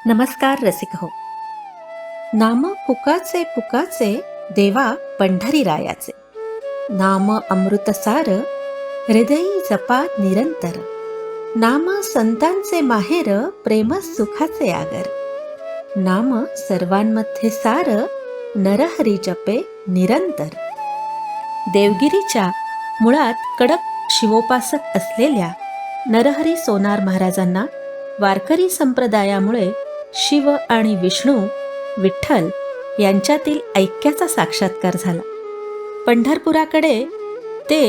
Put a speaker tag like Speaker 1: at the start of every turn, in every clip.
Speaker 1: नमस्कार रसिक हो. नाम पुकाचे पुकाचे देवा पंढरी रायाचे, नाम अमृतसार हृदयी जपा निरंतर, नाम संतांचे माहेर प्रेम सुखाचे आगर, नाम सर्वांमध्ये सार नरहरी जपे निरंतर. देवगिरीच्या मुळात कडक शिवोपासक असलेल्या नरहरी सोनार महाराजांना वारकरी संप्रदायामुळे शिव आणि विष्णू विठ्ठल यांच्यातील ऐक्याचा साक्षात्कार झाला. पंढरपुराकडे ते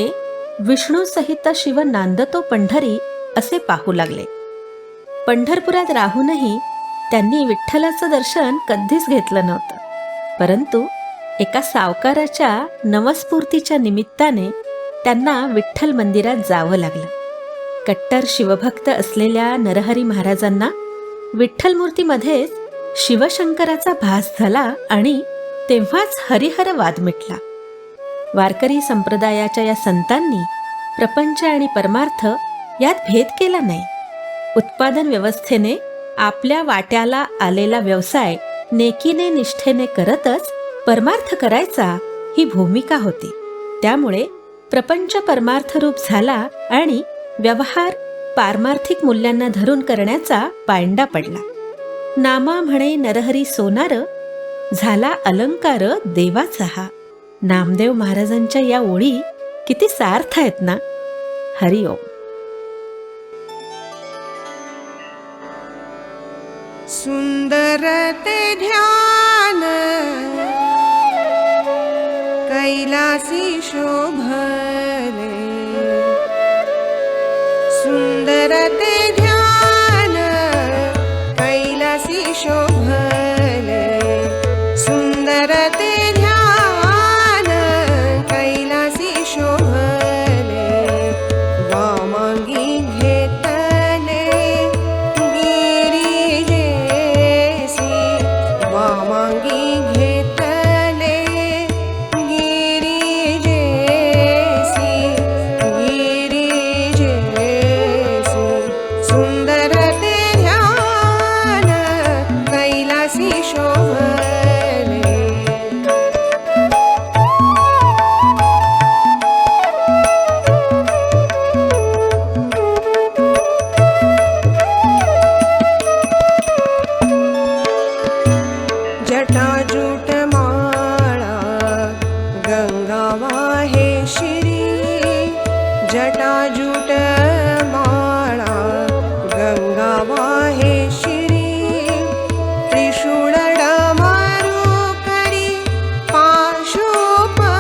Speaker 1: विष्णू सहित शिव नांदतो पंढरी असे पाहू लागले. पंढरपुरात राहूनही त्यांनी विठ्ठलाचं दर्शन कधीच घेतलं नव्हतं, परंतु एका सावकाराच्या नवस्फूर्तीच्या निमित्ताने त्यांना विठ्ठल मंदिरात जावं लागलं. कट्टर शिवभक्त असलेल्या नरहरी महाराजांना विठ्ठलमूर्तीमध्येच शिवशंकराचा भास झाला आणि तेव्हाच हरिहर वाद मिटला. वारकरी संप्रदायाच्या या संतांनी प्रपंच आणि परमार्थ यात भेद केला नाही. उत्पादन व्यवस्थेने आपल्या वाट्याला आलेला व्यवसाय नेकीने निष्ठेने करतच परमार्थ करायचा ही भूमिका होती. त्यामुळे प्रपंच परमार्थ रूप झाला आणि व्यवहार पारमार्थिक मूल्यांना धरून करण्याचा पायंडा पडला. नामा म्हणे नरहरी सोनार, झाला अलंकार देवाचा हा. नामदेव महाराजांच्या या ओळी किती सार्थ आहेत ना. हरिओम.
Speaker 2: सुंदर ते ध्यान कैलासी शोभले, सुंदर ते ध्यान कैलासी शोभले, सुंदर ते ध्यान कैलासी शोभले, वामांगी घेतले गिरिजेसी, वामांगी घेतले गिरिजेसी, गिरिजेसी, सुंदर ते ध्यान कैलासी शोभले. जटाजूट माळा गंगा वाहे शिरी, जटाजूट माळा गंगा वाहे शिरी, त्रिशूळ डमरू करी पाशुपत,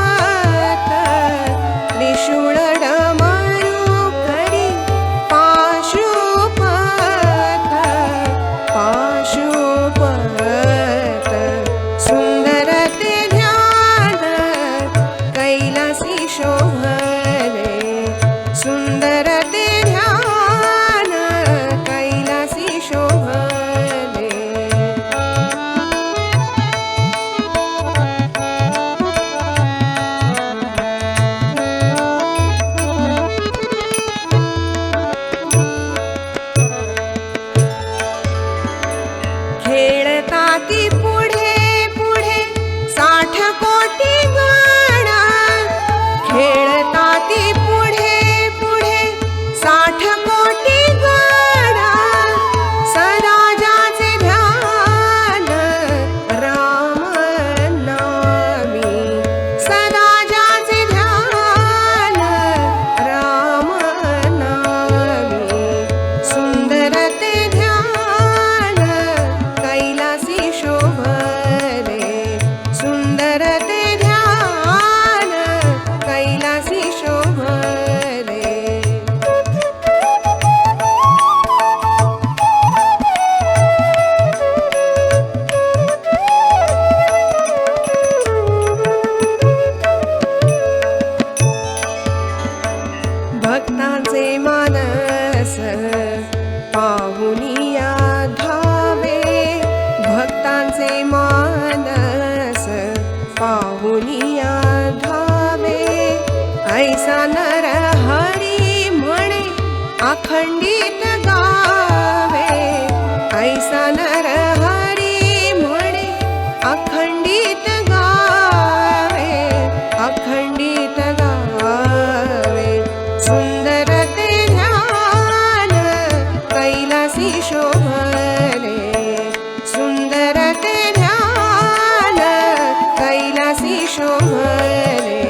Speaker 2: त्रिशूळ डमरू करी पाशुपत, पाशुपत, सुंदर ते ध्यान कैलासी शोभले, सुंदर ते ध्यान कैलासी शोभले. खेळता ती पुढे पुढे 60 कोटी गण, खेळता ती पुढे पुढे 60 कोटी गण, सराजाचे ध्यान राम नामी, सराजाचे ध्यान राम नामी, सुंदर ते ध्यान कैलासी शोभले, सुंदर ते ध्यान कैलासी शोभले. भक्तांचे मानस पाहुनिया धावे, भक्तांचे मानस पाहुनिया धावे, ऐसा नर हरी म्हणे अखंडित गावे, ऐसा नर सुंदर ते ध्यान कैलासी शोभले सुंदर ते ध्यान कैलासी शोभले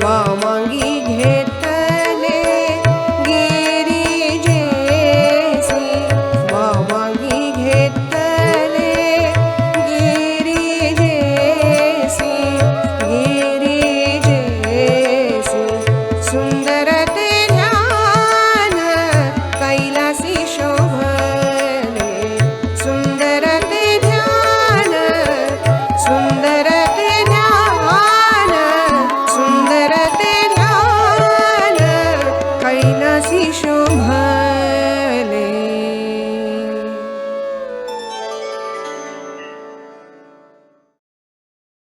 Speaker 2: वामांगी घेतले गिरिजेसी वामांगी घेतले गिरिजेसी गिरिजेसी सुंदर ते ध्यान कैलासी शोभले सुंदर ते ध्यान सुंदर ते ध्यान सुंदर ते ध्यान कैलासी शोभले